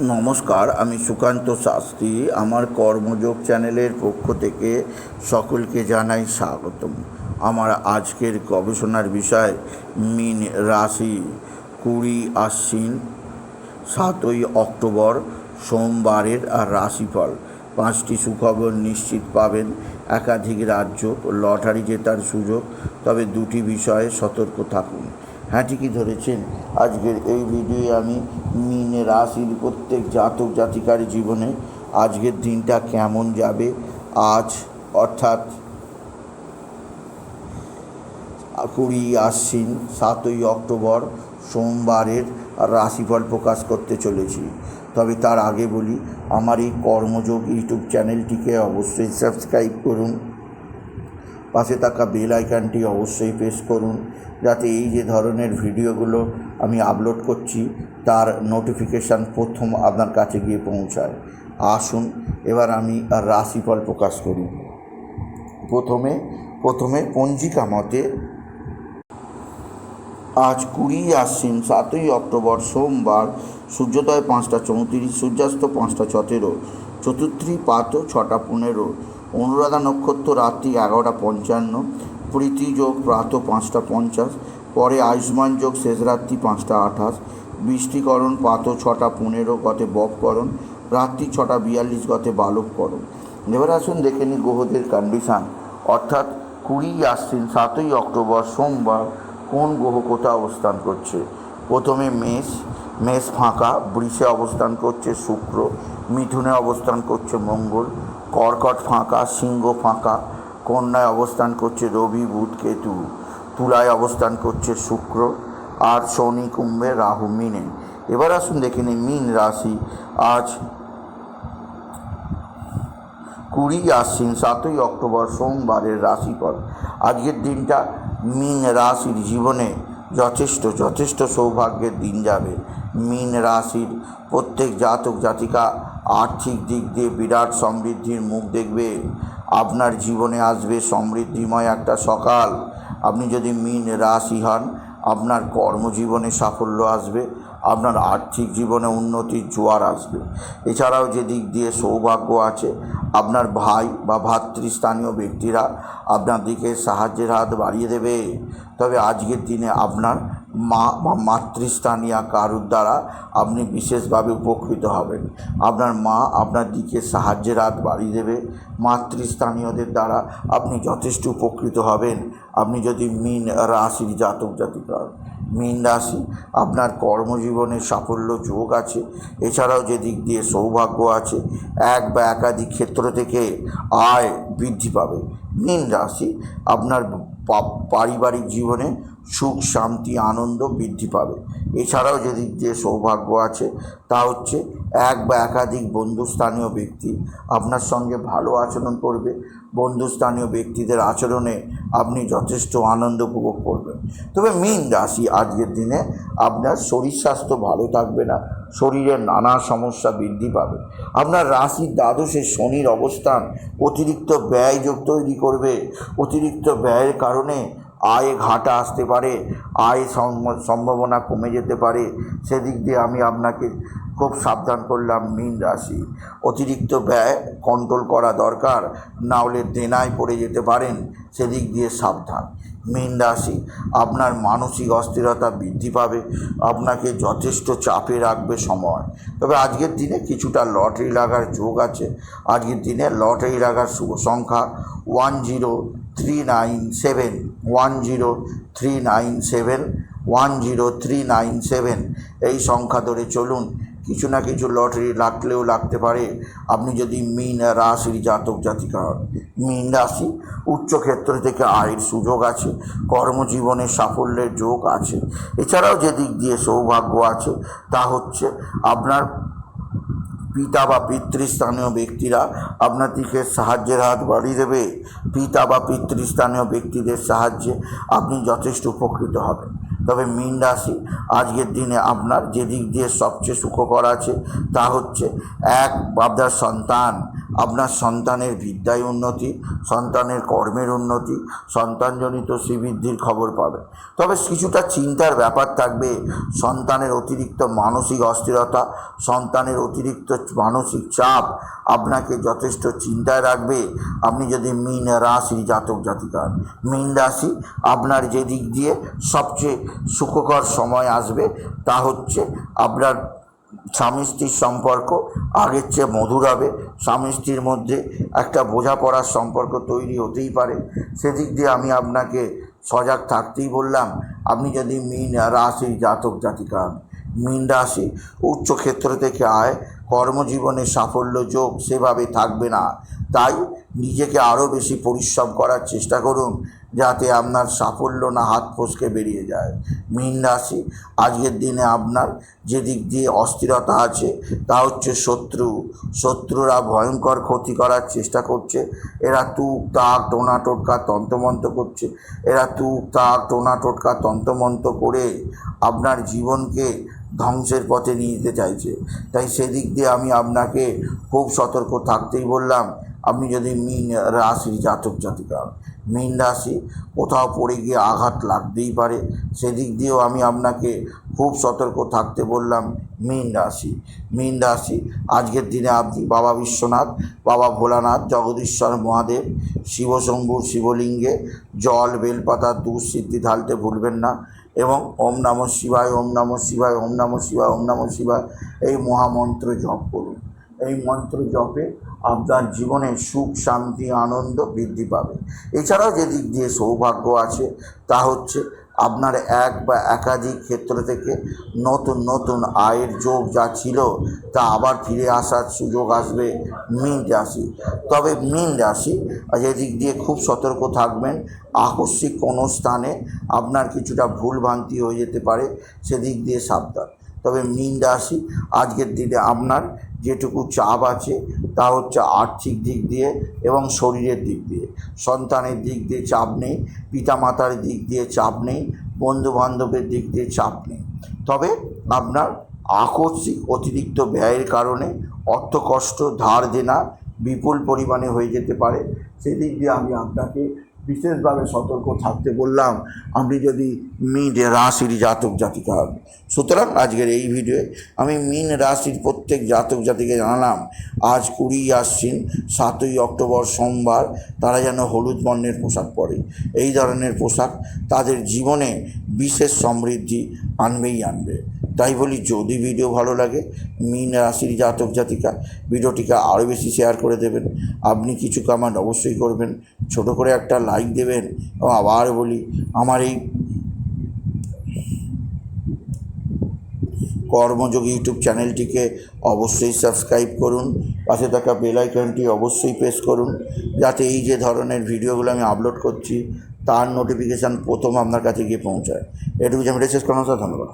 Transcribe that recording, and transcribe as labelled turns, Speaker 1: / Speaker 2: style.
Speaker 1: নমস্কার, আমি সুকান্ত শাস্ত্রী। আমার কর্মযোগ চ্যানেলের পক্ষ থেকে সকলকে জানাই স্বাগতম। আমার আজকের গবেষণার বিষয় মীন রাশি, 20 আশ্বিন 7ই অক্টোবর সোমবারের রাশিফল। 5টি সুখবর নিশ্চিত পাবেন, একাধিক রাজ্য, লটারি জেতার সুযোগ। তবে 2টি বিষয়ে সতর্ক থাকুন। হ্যাঁ, ঠিকই ধরেছেন। আজকের এই ভিডিওয়ে আমি মীন রাশির প্রত্যেক জাতক জাতিকার জীবনে আজকের দিনটা কেমন যাবে, আজ অর্থাৎ 20 আশ্বিন 7ই অক্টোবর সোমবারের রাশিফল প্রকাশ করতে চলেছি। তবে তার আগে বলি, আমার এই কর্মযোগ ইউটিউব চ্যানেলটিকে অবশ্যই সাবস্ক্রাইব করুন, পাশে থাকা বেল আইকনটি অবশ্যই প্রেস করুন, যাতে এই যে ধরনের ভিডিওগুলো আমি আপলোড করছি তার নোটিফিকেশান প্রথম আপনার কাছে গিয়ে পৌঁছায়। আসুন এবার আমি রাশিফল প্রকাশ করি। প্রথমে পঞ্জিকা মতে আজ 20 আশ্বিন 7ই অক্টোবর সোমবার, সূর্যোদয় 5টা 34, সূর্যাস্ত 5টা 17, চতুর্থী পাত 6টা 15, অনুরাধা নক্ষত্র রাত্রি 11টা 55, প্রীতি যোগ প্রাত 5টা 50, পরে আয়ুষ্মান যোগ শেষ রাত্রি 5টা 28, বৃষ্টিকরণ পাত 6টা 15 গতে বপকরণ, রাত্রি 6টা 42 গতে বালককরণ। এবার আসুন দেখে নিই গ্রহদের কন্ডিশান, অর্থাৎ 20 আশ্বিন 7ই অক্টোবর সোমবার কোন গ্রহ কোথায় অবস্থান করছে। প্রথমে মেষ ফাঁকা, বৃষে অবস্থান করছে শুক্র, মিথুনে অবস্থান করছে মঙ্গল, কর্কট ফাঁকা, সিংহ ফাঁকা, কন্যায় অবস্থান করছে রবি বুধ কেতু, তুলায় অবস্থান করছে শুক্র, আর শনি কুম্ভে, রাহু মিনে। এবার আসুন দেখে নিই মীন রাশি আজ 20 আশ্বিন 7ই অক্টোবর সোমবারের রাশিফল। আজকের দিনটা মীন রাশির জীবনে যথেষ্ট সৌভাগ্যের দিন যাবে। মীন রাশির প্রত্যেক জাতক জাতিকা আর্থিক দিক দিয়ে বিরাট সমৃদ্ধির মুখ দেখবে। আপনার জীবনে আসবে সমৃদ্ধিময় একটা সকাল। আপনি যদি মীন রাশি হন, আপনার কর্মজীবনে সাফল্য আসবে, আপনার আর্থিক জীবনে উন্নতির জোয়ার আসবে। এছাড়াও যে দিক দিয়ে সৌভাগ্য আছে, আপনার ভাই বা ভাতৃস্থানীয় ব্যক্তিরা আপনার দিকে সাহায্যের হাত বাড়িয়ে দেবে। তবে আজকের দিনে আপনার মা বা মাতৃস্থানীয় কারুর দ্বারা আপনি বিশেষভাবে উপকৃত হবেন। আপনার মা আপনার দিকে সাহায্যের হাত বাড়িয়ে দেবে, মাতৃস্থানীয়দের দ্বারা আপনি যথেষ্ট উপকৃত হবেন। আপনি যদি মীন রাশির জাতক জাতিকা। মীন রাশি, আপনার কর্মজীবনে সাফল্য যোগ আছে। এছাড়াও যে দিক দিয়ে সৌভাগ্য আছে, এক বা একাধিক ক্ষেত্র থেকে আয় বৃদ্ধি পাবে। মীন রাশি, আপনার পারিবারিক জীবনে সুখ শান্তি আনন্দ বৃদ্ধি পাবে। এছাড়াও যে দিক দিয়ে সৌভাগ্য আছে তা হচ্ছে এক বা একাধিক বন্ধুস্থানীয় ব্যক্তি আপনার সঙ্গে ভালো আচরণ করবে। বন্ধুস্থানীয় ব্যক্তিদের আচরণে আপনি যথেষ্ট আনন্দ উপভোগ করবেন। তবে মীন রাশি আজকের দিনে আপনার শরীর স্বাস্থ্য ভালো থাকবে না, শরীরের নানা সমস্যা বৃদ্ধি পাবে। আপনার রাশির দ্বাদশে শনির অবস্থান অতিরিক্ত ব্যয় যোগ তৈরি করবে। অতিরিক্ত ব্যয়ের কারণে আয়ে ঘাটা আসতে পারে, আয় সম্ভাবনা কমে যেতে পারে। সেদিক দিয়ে আমি আপনাকে খুব সাবধান করলাম মীন রাশি। অতিরিক্ত ব্যয় কন্ট্রোল করা দরকার, না হলে দেনায় পড়ে যেতে পারেন, সেদিক দিয়ে সাবধান। মীন রাশি, আপনার মানসিক অস্থিরতা বৃদ্ধি পাবে, আপনাকে যথেষ্ট চাপে রাখবে সময়। তবে আজকের দিনে কিছুটা লটারি লাগার যোগ আছে। আজকের দিনে লটারি লাগার শুভ সংখ্যা 10397, 10397, 10397 এই সংখ্যা ধরে চলুন। কিছু না কিছু লটারি লাগলেও লাগতে পারে আপনি যদি মীন রাশির জাতক জাতিকা হন। মীন রাশি, উচ্চক্ষেত্র থেকে আয়ের সুযোগ আছে, কর্মজীবনে সাফল্যের যোগ আছে। এছাড়াও যে দিক দিয়ে সৌভাগ্য আছে তা হচ্ছে আপনার পিতা বা পিতৃস্থানীয় ব্যক্তিরা আপনার দিকে সাহায্যের হাত বাড়িয়ে দেবে। পিতা বা পিতৃস্থানীয় ব্যক্তিদের সাহায্যে আপনি যথেষ্ট উপকৃত হবেন। তবে মীন রাশি, আজকের দিনে আপনার যে দিক দিয়ে সবচেয়ে সুখকর আছে তা হচ্ছে এক, আপনার সন্তান আপনার সন্তানের বিদ্যায় উন্নতি, সন্তানের কর্মের উন্নতি, সন্তানজনিত শ্রীবৃদ্ধির খবর পাবেন। তবে কিছুটা চিন্তার ব্যাপার থাকবে, সন্তানের অতিরিক্ত মানসিক অস্থিরতা, সন্তানের অতিরিক্ত মানসিক চাপ আপনাকে যথেষ্ট চিন্তায় রাখবে। আপনি যদি মীন রাশির জাতক জাতিকা, মীন রাশি আপনার যে দিক দিয়ে সবচেয়ে সুখকর সময় আসবে তা হচ্ছে আপনার স্বামী স্ত্রীর সম্পর্ক আগের চেয়ে মধুর হবে। স্বামী স্ত্রীর মধ্যে একটা বোঝাপড়ার সম্পর্ক তৈরি হতেই পারে, সেদিক দিয়ে আমি আপনাকে সজাগ থাকতেই বললাম। আপনি যদি মীন রাশির জাতক জাতিকা, মীন রাশি উচ্চক্ষেত্র থেকে আয়, কর্মজীবনে সাফল্য যোগ সেভাবে থাকবে না, তাই নিজেকে আরও বেশি পরিশ্রম করার চেষ্টা করুন যাতে আপনার সাফল্য না হাত ফসকে বেরিয়ে যায়। মীন রাশি আজকের দিনে আপনার যে দিক দিয়ে অস্থিরতা আছে তা হচ্ছে শত্রুরা ভয়ঙ্কর ক্ষতি করার চেষ্টা করছে। এরা তুক তাক টোনা টোটকা তন্ত্রমন্ত্র করছে, এরা তুক তাক টোনা টোটকা তন্ত্রমন্ত্র করে আপনার জীবনকে ধ্বংসের পথে নিয়ে যেতে চাইছে। তাই সেদিক দিয়ে আমি আপনাকে খুব সতর্ক থাকতেই বললাম। আপনি যদি মীন রাশির জাতক জাতিকা, মীন রাশি কোথাও পড়ে গিয়ে আঘাত লাগতেই পারে, সেদিক দিয়েও আমি আপনাকে খুব সতর্ক থাকতে বললাম। মীন রাশি আজকের দিনে আপনি বাবা বিশ্বনাথ, বাবা ভোলানাথ, জগদীশ্বর মহাদেব, শিবশম্ভুর শিবলিঙ্গে জল বেলপাতা দুধ সিদ্ধি ঢালতে ভুলবেন না এবং ওম নমঃ শিবায়, ওম নমঃ শিবায়, ওম নমঃ শিবায়, ওম নমঃ শিবায় এই মহামন্ত্র জপ করুন। এই মন্ত্র জপে আপনার জীবনে সুখ শান্তি আনন্দ বৃদ্ধি পাবে। এছাড়াও যে দিক দিয়ে সৌভাগ্য আছে তা হচ্ছে আপনার এক বা একাধিক ক্ষেত্র থেকে নতুন আয়ের যোগ যা ছিল তা আবার ফিরে আসার সুযোগ আসবে মীন রাশি। তবে মীন রাশি যে দিক দিয়ে খুব সতর্ক থাকবেন, আকস্মিক কোনো স্থানে আপনার কিছুটা ভুলভ্রান্তি হয়ে যেতে পারে, সেদিক দিয়ে সাবধান। তবে মীন রাশি আজকের দিনে আপনার যেটুকু চাপ আছে তা হচ্ছে আর্থিক দিক দিয়ে এবং শরীরের দিক দিয়ে। সন্তানের দিক দিয়ে চাপ নেই, পিতামাতার দিক দিয়ে চাপ নেই, বন্ধুবান্ধবের দিক দিয়ে চাপ নেই। তবে আপনার আকস্মিক অতিরিক্ত ব্যয়ের কারণে অর্থকষ্ট, ধার দেনা বিপুল পরিমাণে হয়ে যেতে পারে, সেদিক দিয়ে আমি আপনাকে বিশেষভাবে সতর্ক থাকতে বললাম। আপনি যদি মীন রাশির জাতক জাতিকা হন। সুতরাং আজকের এই ভিডিওয়ে আমি মীন রাশির প্রত্যেক জাতক জাতিকে জানালাম আজ 20 আশ্বিন 7ই অক্টোবর সোমবার তারা যেন হলুদ বর্ণের পোশাক পরে। এই ধরনের পোশাক তাদের জীবনে বিশেষ সমৃদ্ধি আনবে। তাই বলি, যদি ভিডিও ভালো লাগে মীন রাশির জাতক জাতিকা ভিডিওটিকে আরও বেশি শেয়ার করে দেবেন। আপনি কিছু কমেন্ট অবশ্যই করবেন, ছোট করে একটা লাইক দেবেন এবং আবার বলি আমার এই কর্মযোগী ইউটিউব চ্যানেলটিকে অবশ্যই সাবস্ক্রাইব করুন, পাশে থাকা বেল আইকনটি অবশ্যই প্রেস করুন যাতে এই যে ধরনের ভিডিওগুলো আমি আপলোড করছি তার নোটিফিকেশান প্রথম আপনার কাছে গিয়ে পৌঁছায়। এটুকু আমি শেষ করলাম, স্যার, ধন্যবাদ।